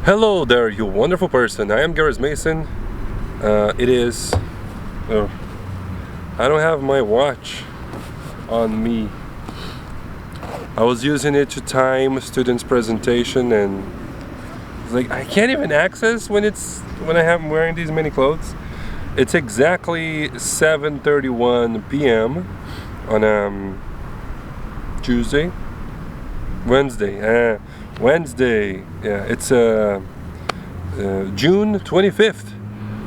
Hello there, you wonderful person. I am Garrus Mason. It is... I don't have my watch on me. I was using it to time students' presentation, and it's like I can't even access when I'm wearing these many clothes. It's exactly 7:31 p.m. on Wednesday. Yeah, it's June 25th,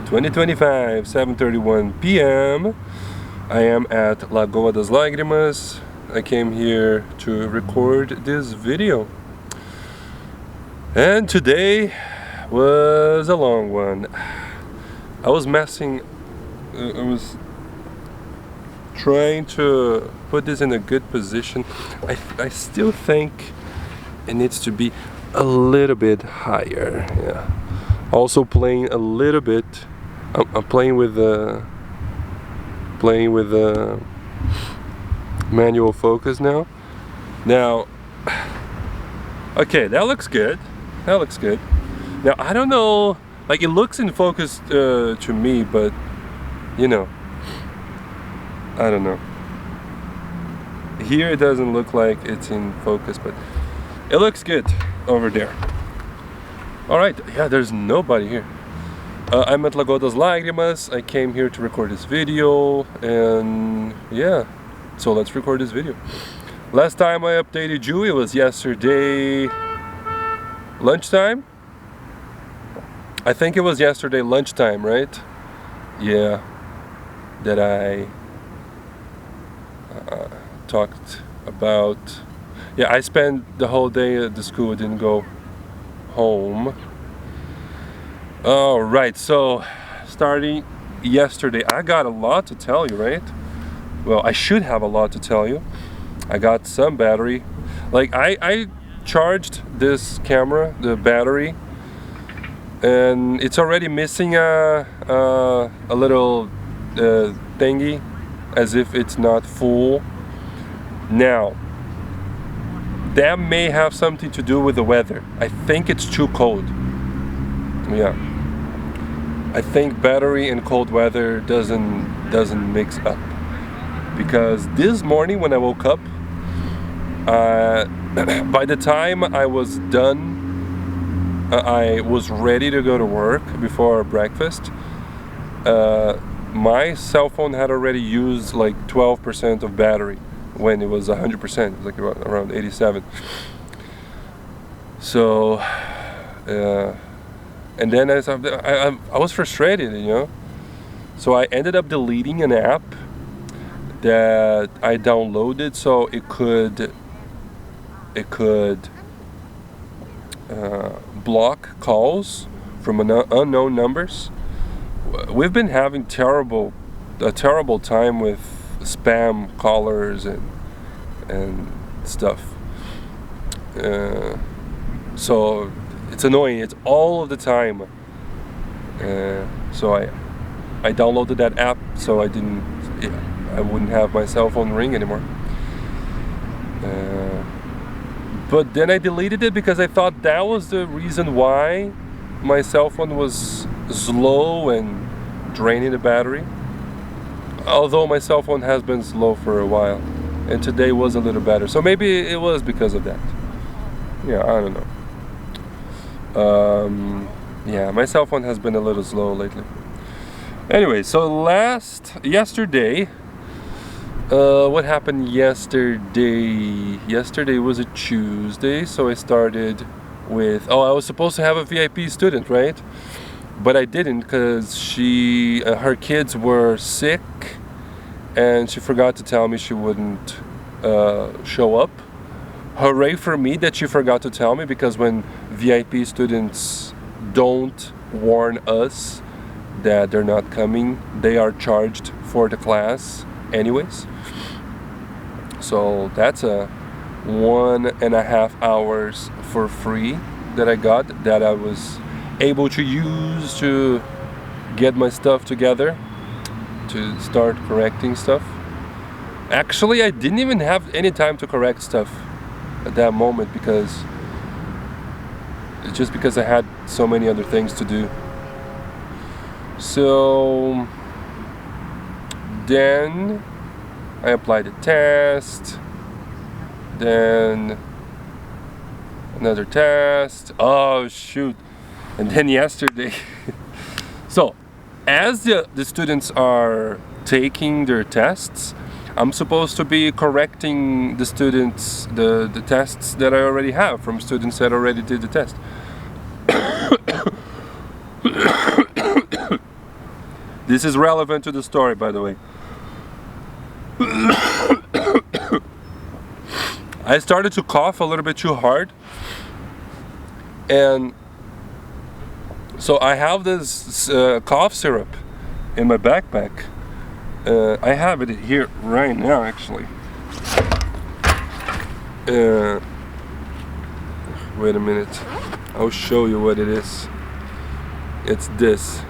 2025, 7:31 p.m. I am at Lagoa das Lágrimas. I came here to record this video. And today was a long one. I was trying to put this in a good position. I still think it needs to be a little bit higher. Yeah. Also playing a little bit. I'm playing with the manual focus now. Okay, that looks good. Now I don't know. Like, it looks in focus to me, but you know, I don't know. Here it doesn't look like it's in focus, but it looks good over there. Alright, yeah, there's nobody here. I'm at Lagoa das Lágrimas. I came here to record this video, and yeah, so let's record this video. Last time I updated you, it was yesterday lunchtime. I think it was yesterday lunchtime, right? Yeah, that I talked about. Yeah, I spent the whole day at the school. I didn't go home. Alright, so starting yesterday, I got a lot to tell you, right? Well, I should have a lot to tell you. I got some battery. Like, I charged this camera, the battery, and it's already missing a little thingy, as if it's not full. Now, that may have something to do with the weather. I think it's too cold. Yeah, I think battery and cold weather doesn't mix up, because this morning when I woke up, by the time I was done, I was ready to go to work before breakfast. My cell phone had already used like 12% of battery when it was 100%, like around 87. So and then I was frustrated, you know. So I ended up deleting an app that I downloaded so it could block calls from unknown numbers. We've been having a terrible time with spam callers and stuff. So it's annoying. It's all of the time. So I downloaded that app so I wouldn't have my cell phone ring anymore. But then I deleted it because I thought that was the reason why my cell phone was slow and draining the battery. Although my cell phone has been slow for a while, and today was a little better. So maybe it was because of that. Yeah, I don't know. Yeah, my cell phone has been a little slow lately. Anyway, so yesterday, what happened yesterday? Yesterday was a Tuesday, so I started with, I was supposed to have a VIP student, right? But I didn't, because her kids were sick, and she forgot to tell me she wouldn't show up. Hooray for me that she forgot to tell me, because when VIP students don't warn us that they're not coming, they are charged for the class anyways. So that's a 1.5 hours for free that I got, that I was able to use to get my stuff together, to start correcting stuff. Actually, I didn't even have any time to correct stuff at that moment, because just because I had so many other things to do. So then I applied the test, then another test. Oh shoot. And then yesterday so as the students are taking their tests, I'm supposed to be correcting the students, the tests that I already have from students that already did the test. This is relevant to the story, by the way. I started to cough a little bit too hard, and so I have this cough syrup in my backpack. I have it here right now, actually. Wait a minute. I'll show you what it is. It's this.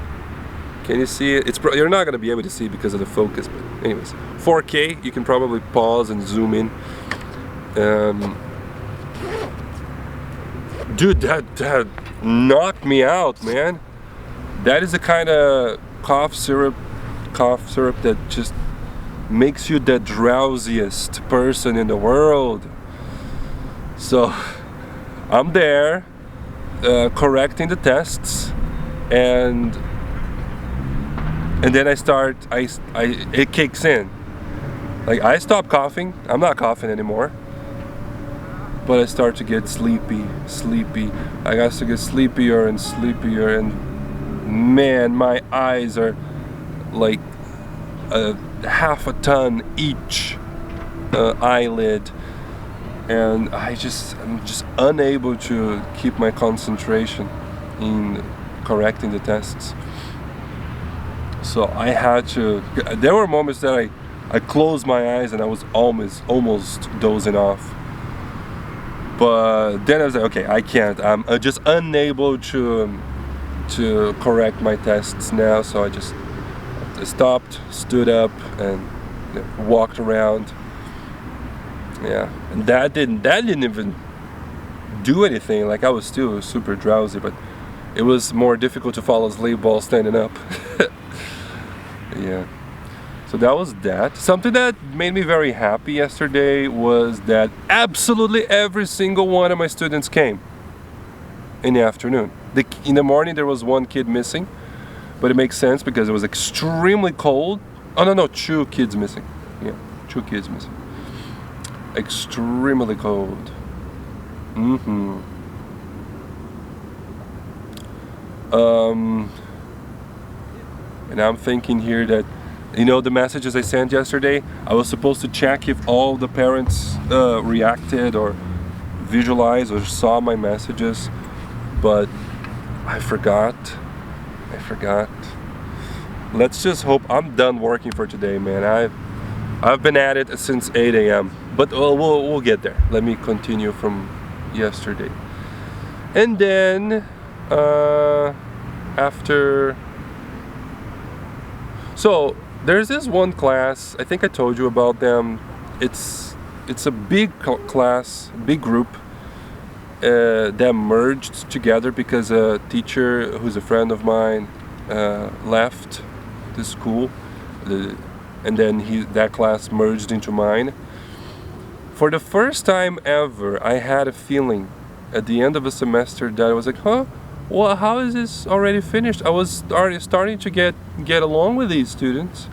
Can you see it? You're not gonna be able to see because of the focus, but anyways, 4K. You can probably pause and zoom in. Dude, that knocked me out, man. That is the kind of cough syrup that just makes you the drowsiest person in the world. So I'm there correcting the tests, and then it kicks in. Like, I stop coughing. I'm not coughing anymore, but I start to get sleepy. I got to get sleepier and sleepier, and man, my eyes are like half a ton each eyelid, and I'm just unable to keep my concentration in correcting the tests. So I had to. There were moments that I closed my eyes and I was almost dozing off. But then I was like, okay, I can't. I'm just unable to correct my tests now. So I just stopped, stood up, and walked around. Yeah, and that didn't even do anything. Like, I was still super drowsy, but it was more difficult to fall asleep while standing up. Yeah. So that was that. Something that made me very happy yesterday was that absolutely every single one of my students came in the afternoon. In the morning there was one kid missing, but it makes sense because it was extremely cold. Oh no, 2 kids missing. Yeah, 2 kids missing. Extremely cold. And I'm thinking here that, the messages I sent yesterday, I was supposed to check if all the parents reacted or visualized or saw my messages, but I forgot. Let's just hope. I'm done working for today, man. I've been at it since 8 a.m. But we'll get there. Let me continue from yesterday. And then after, so there's this one class, I think I told you about them. It's a big class, big group that merged together because a teacher who's a friend of mine left the school, and then that class merged into mine. For the first time ever, I had a feeling at the end of a semester that I was like, well, how is this already finished? I was already starting to get along with these students.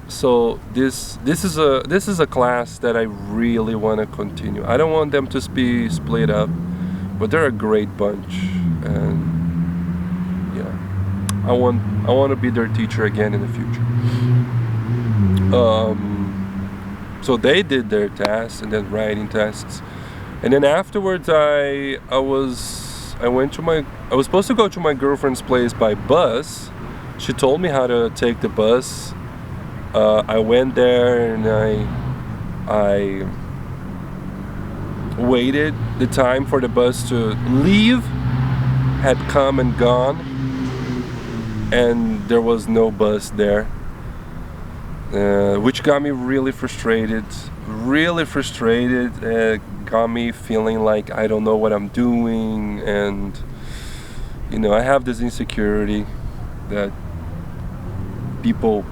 So this is a class that I really want to continue. I don't want them to be split up, but they're a great bunch, and yeah, I want to be their teacher again in the future. So they did their tests and then writing tests, and then afterwards I was supposed to go to my girlfriend's place by bus. She told me how to take the bus. I went there and I waited the time for the bus to leave, had come and gone, and there was no bus there, which got me really frustrated, got me feeling like I don't know what I'm doing, and you know, I have this insecurity that people,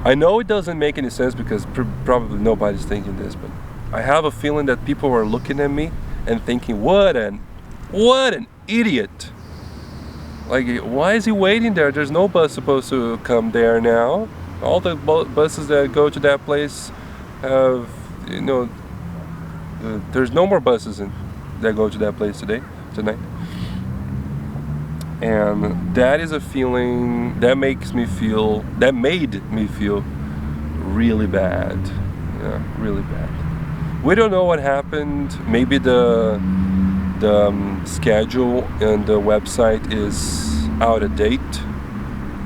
I know it doesn't make any sense because probably nobody's thinking this, but I have a feeling that people are looking at me and thinking, what an idiot. Like, why is he waiting there? There's no bus supposed to come there now. All the buses that go to that place have, you know, there's no more buses that go to that place tonight. And that is a feeling that made me feel really bad. Yeah, really bad. We don't know what happened. Maybe the schedule and the website is out of date.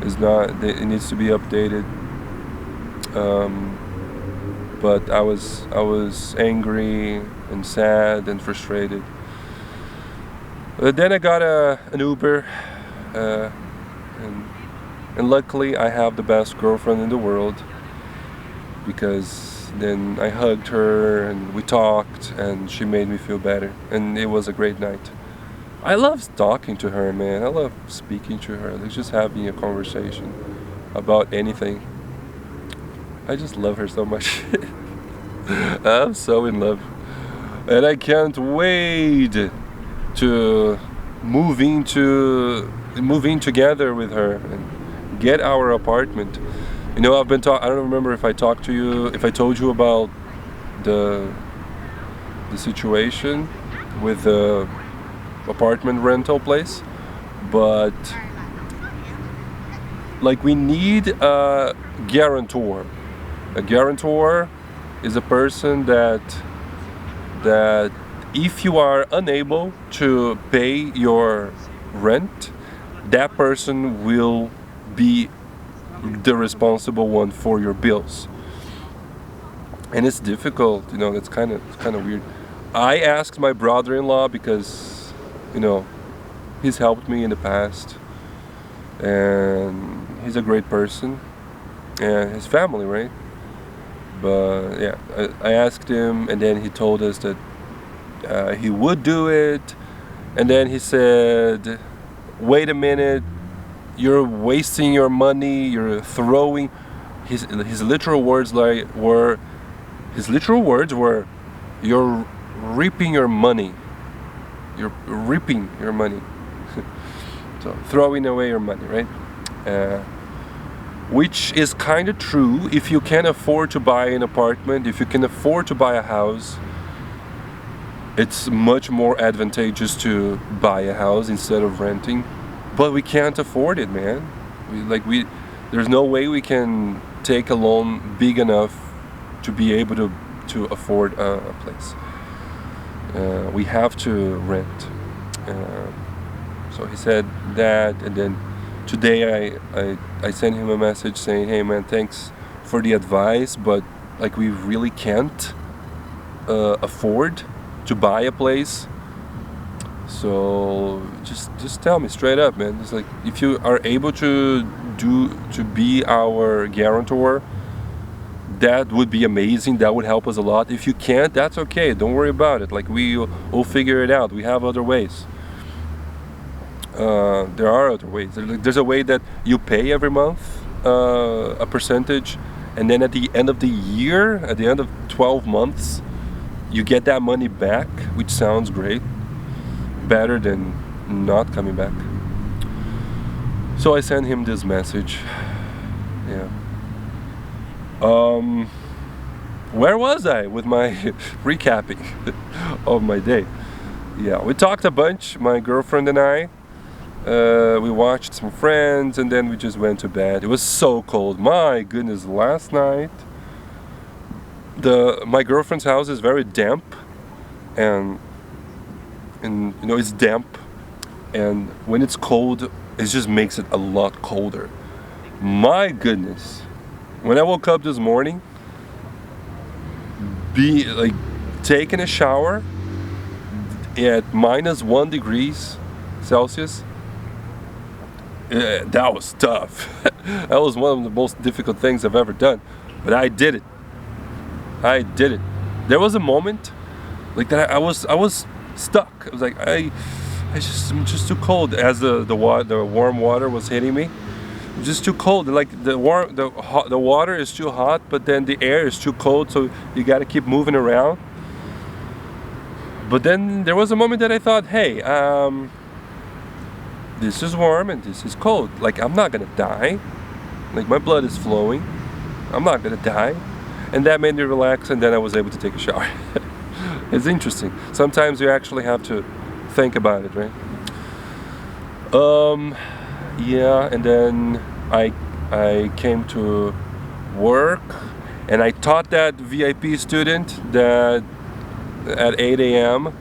It's not. It needs to be updated. But I was angry and sad and frustrated. But then I got an Uber, and luckily I have the best girlfriend in the world, because then I hugged her and we talked and she made me feel better, and it was a great night. I love talking to her, man. I love speaking to her, like just having a conversation about anything. I just love her so much. I'm so in love, and I can't wait to move in together with her and get our apartment. You know, I don't remember if I told you about the situation with the apartment rental place, but like, we need a guarantor. A guarantor is a person that if you are unable to pay your rent, that person will be the responsible one for your bills. And it's difficult, you know, it's kind of weird. I asked my brother-in-law because, you know, he's helped me in the past, and he's a great person, and his family, right? But yeah, I asked him, and then he told us that he would do it, and then he said, wait a minute, you're wasting your money, you're throwing, his literal words were you're reaping your money, so throwing away your money, right? Which is kind of true. If you can afford to buy an apartment, if you can afford to buy a house, it's much more advantageous to buy a house instead of renting. But we can't afford it, man. There's no way we can take a loan big enough to be able to afford a place. We have to rent. So he said that, and then today I sent him a message saying, hey man, thanks for the advice, but like, we really can't afford to buy a place. So just tell me straight up, man. It's like, if you are able to be our guarantor, that would be amazing. That would help us a lot. If you can't, that's okay. Don't worry about it. Like, we'll figure it out. We have other ways. There are other ways. There's a way that you pay every month a percentage, and then at the end of the year, at the end of 12 months, you get that money back, which sounds great. Better than not coming back. So I sent him this message. Yeah. Where was I with my recapping of my day? Yeah, we talked a bunch, my girlfriend and I. We watched some Friends, and then we just went to bed. It was so cold. My goodness, last night. My girlfriend's house is very damp, and you know, it's damp, and when it's cold, it just makes it a lot colder. My goodness. When I woke up this morning, taking a shower at -1 degrees Celsius, that was tough. That was one of the most difficult things I've ever done, but I did it. there was a moment like that I was stuck. I was like, I'm just too cold. As the warm water was hitting me, it was just too cold. Like the water is too hot, but then the air is too cold, so you got to keep moving around. But then there was a moment that I thought, hey, this is warm and this is cold. Like, I'm not gonna die. Like, my blood is flowing. I'm not gonna die. And that made me relax, and then I was able to take a shower. It's interesting. Sometimes you actually have to think about it, right? Yeah, and then I came to work, and I taught that VIP student that at 8 a.m.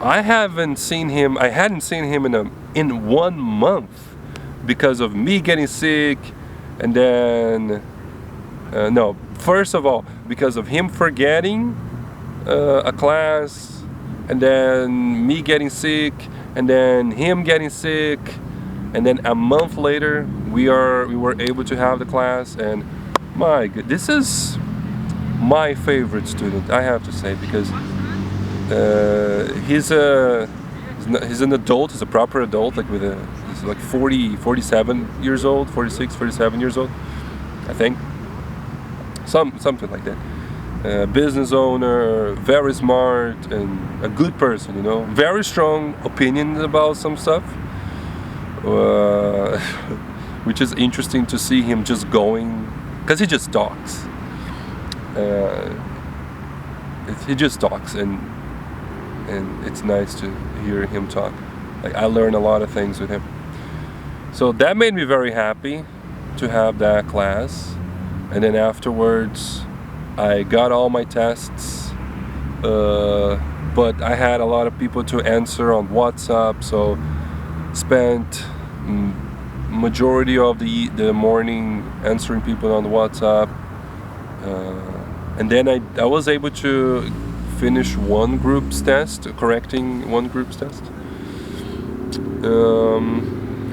I hadn't seen him in 1 month because of me getting sick, and then no, first of all, because of him forgetting a class, and then me getting sick, and then him getting sick, and then a month later we were able to have the class. And my God, this is my favorite student, I have to say, because he's an adult, he's a proper adult, like he's like 47 years old, 46, 47 years old, I think. Something like that. Business owner, very smart, and a good person, you know. Very strong opinions about some stuff. Which is interesting to see him just going, because he just talks. He just talks, and it's nice to hear him talk. Like, I learn a lot of things with him. So that made me very happy to have that class. And then afterwards, I got all my tests, but I had a lot of people to answer on WhatsApp, so spent majority of the morning answering people on the WhatsApp. And then I was able to finish one group's test, correcting one group's test.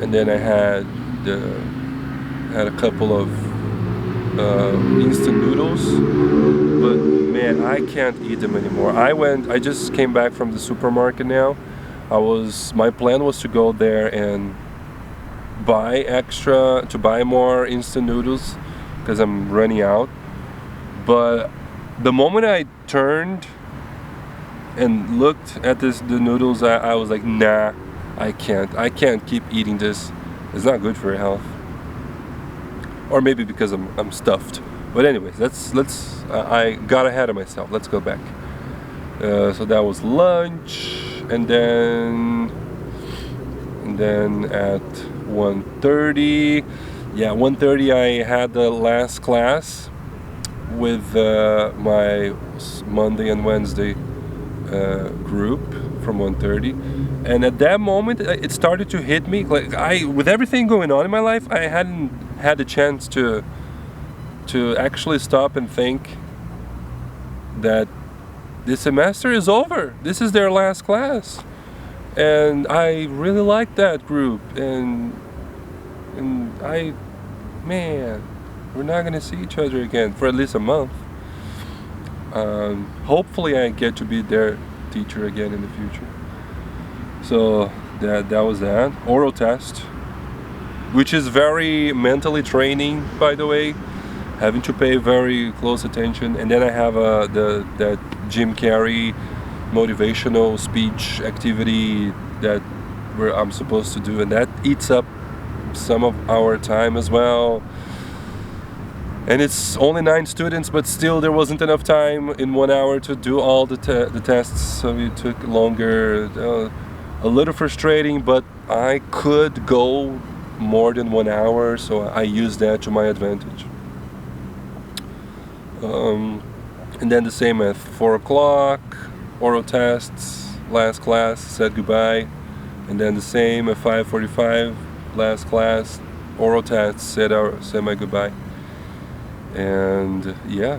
And then I had a couple of instant noodles, but man, I can't eat them anymore. I just came back from the supermarket now. My plan was to go there and buy more instant noodles because I'm running out. But the moment I turned and looked at the noodles, I was like, nah, I can't keep eating this. It's not good for your health. Or maybe because I'm stuffed. But anyways, I got ahead of myself. Let's go back. So that was lunch, and then at 1:30, 1:30 I had the last class with my Monday and Wednesday group from 1:30. And at that moment, it started to hit me. Like, with everything going on in my life, I hadn't had the chance to actually stop and think that this semester is over. This is their last class, and I really like that group. And we're not gonna see each other again for at least a month. Hopefully, I get to be their teacher again in the future. So that was that oral test, which is very mentally training, by the way, having to pay very close attention. And then I have that Jim Carrey motivational speech activity where I'm supposed to do, and that eats up some of our time as well. And it's only 9 students, but still there wasn't enough time in 1 hour to do all the tests, so it took longer. A little frustrating, but I could go more than 1 hour, so I used that to my advantage. And then the same at 4 o'clock, oral tests, last class, said goodbye. And then the same at 5:45, last class, oral tests, said my goodbye. And yeah,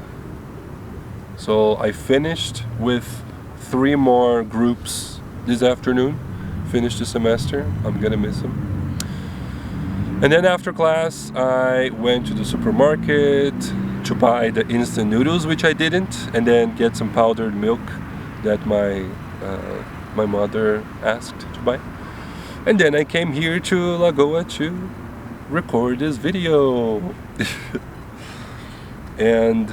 so I finished with 3 more groups this afternoon. Finished the semester. I'm gonna miss them. And then after class, I went to the supermarket, to buy the instant noodles, which I didn't, and then get some powdered milk that my mother asked to buy. And then I came here to Lagoa to record this video. And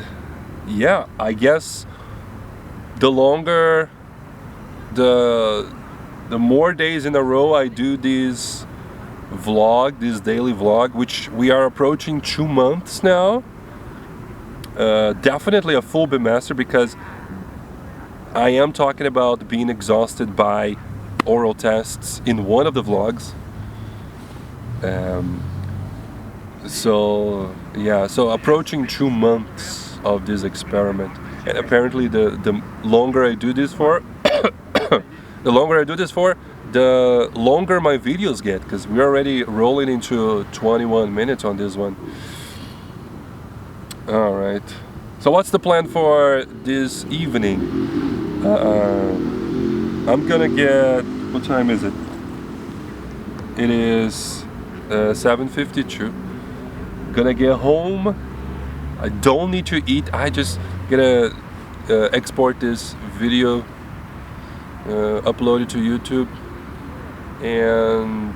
yeah, I guess the longer, the more days in a row I do this daily vlog, which we are approaching 2 months now. Definitely a full bimester, because I am talking about being exhausted by oral tests in one of the vlogs. So yeah, so approaching 2 months of this experiment, and apparently the longer I do this for, the longer my videos get, because we're already rolling into 21 minutes on this one. All right. So what's the plan for this evening? I'm gonna get, what time is it? It is 7:52. Gonna get home. I don't need to eat. I just gonna export this video, upload it to YouTube, and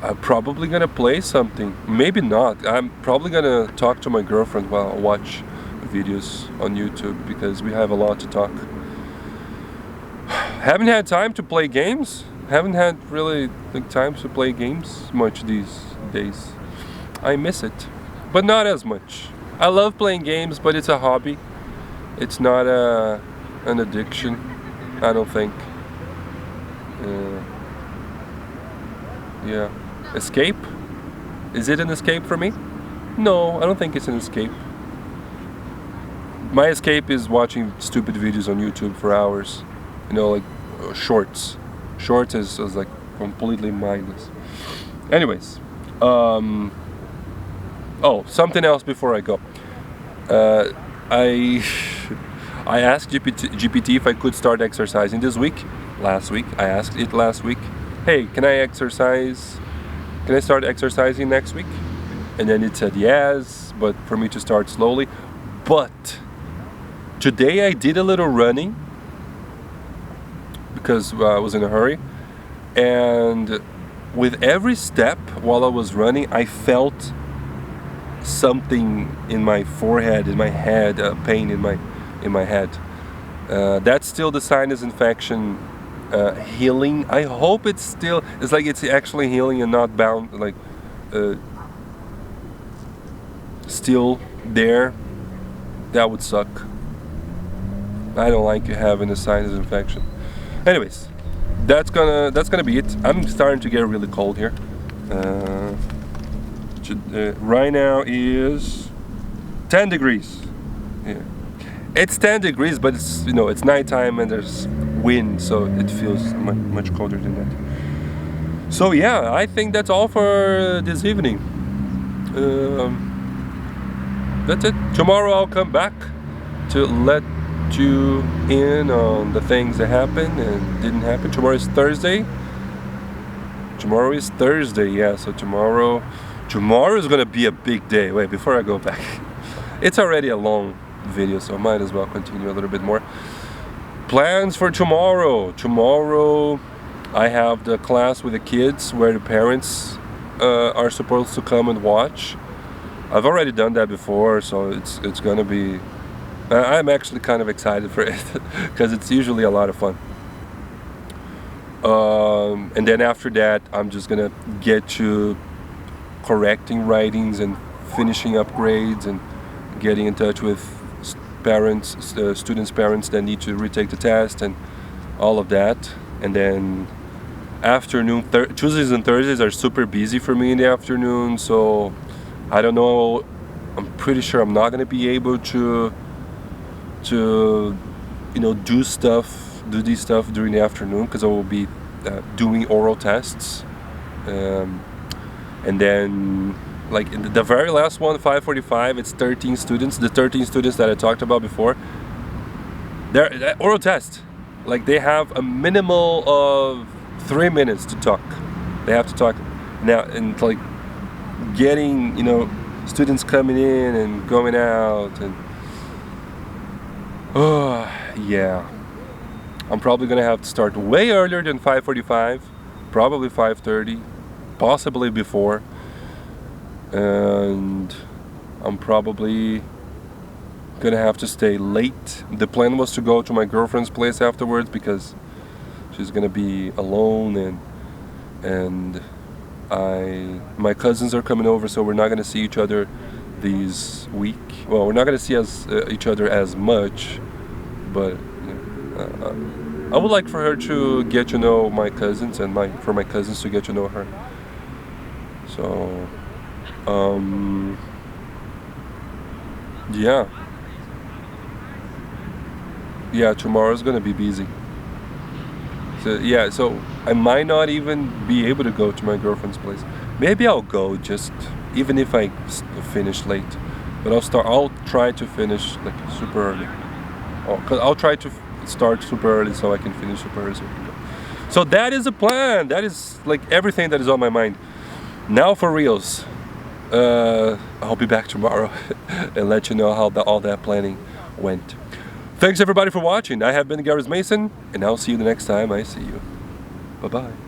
I'm probably gonna play something. Maybe not. I'm probably gonna talk to my girlfriend while I watch videos on YouTube, because we have a lot to talk. Haven't had time to play games. Haven't had really time to play games much these days. I miss it, but not as much. I love playing games, but it's a hobby. It's not an addiction, I don't think. Yeah. Escape? Is it an escape for me? No, I don't think it's an escape. My escape is watching stupid videos on YouTube for hours. You know, like shorts. Shorts is like completely mindless. Anyways, oh, something else before I go. I asked GPT if I could start exercising this week. Last week, I asked it last week. Hey, can I exercise? Can I start exercising next week? And then it said yes, but for me to start slowly. But today I did a little running, because I was in a hurry, and with every step while I was running, I felt something in my forehead, in my head, pain in my head. That's still the sinus infection healing. I hope it's like it's actually healing and not bound, like still there. That would suck. I don't like having a sinus infection. Anyways, that's gonna be it. I'm starting to get really cold here. Right now is 10 degrees. Yeah. It's 10 degrees, but it's, you know, it's nighttime and there's wind, so it feels much colder than that. So yeah, I think that's all for this evening. That's it. Tomorrow I'll come back to let you in on the things that happened and didn't happen. Tomorrow is Thursday. Yeah, so tomorrow is gonna be a big day. Wait, before I go back, it's already a long video, so I might as well continue a little bit more. Plans for tomorrow. Tomorrow I have the class with the kids where the parents are supposed to come and watch. I've already done that before, so it's gonna be, I'm actually kind of excited for it because it's usually a lot of fun. And then after that, I'm just gonna get to correcting writings and finishing upgrades and getting in touch with parents, students' parents that need to retake the test and all of that. And then afternoon, Tuesdays and Thursdays are super busy for me in the afternoon, so I don't know, I'm pretty sure I'm not gonna be able to you know, do this stuff during the afternoon, because I will be doing oral tests, and then like in the very last one, 5:45, it's 13 students, the 13 students that I talked about before. They're oral test, like they have a minimal of 3 minutes to talk. They have to talk now, and like getting, you know, students coming in and going out, and yeah, I'm probably gonna have to start way earlier than 5:45, probably 5:30, possibly before, and I'm probably gonna have to stay late. The plan was to go to my girlfriend's place afterwards because she's gonna be alone, and my cousins are coming over, so we're not gonna see each other this week. Well, we're not gonna see each other as much, but I would like for her to get to know my cousins, and for my cousins to get to know her. So yeah, tomorrow's gonna be busy. So yeah, so I might not even be able to go to my girlfriend's place. Maybe I'll go, just even if I finish late. But I'll try to finish like super early. Cause I'll try to start super early so I can finish super early. So that is the plan. That is like everything that is on my mind. Now for reals. I'll be back tomorrow and let you know how all that planning went. Thanks everybody for watching. I have been Garrus Mason, and I'll see you the next time I see you. Bye-bye.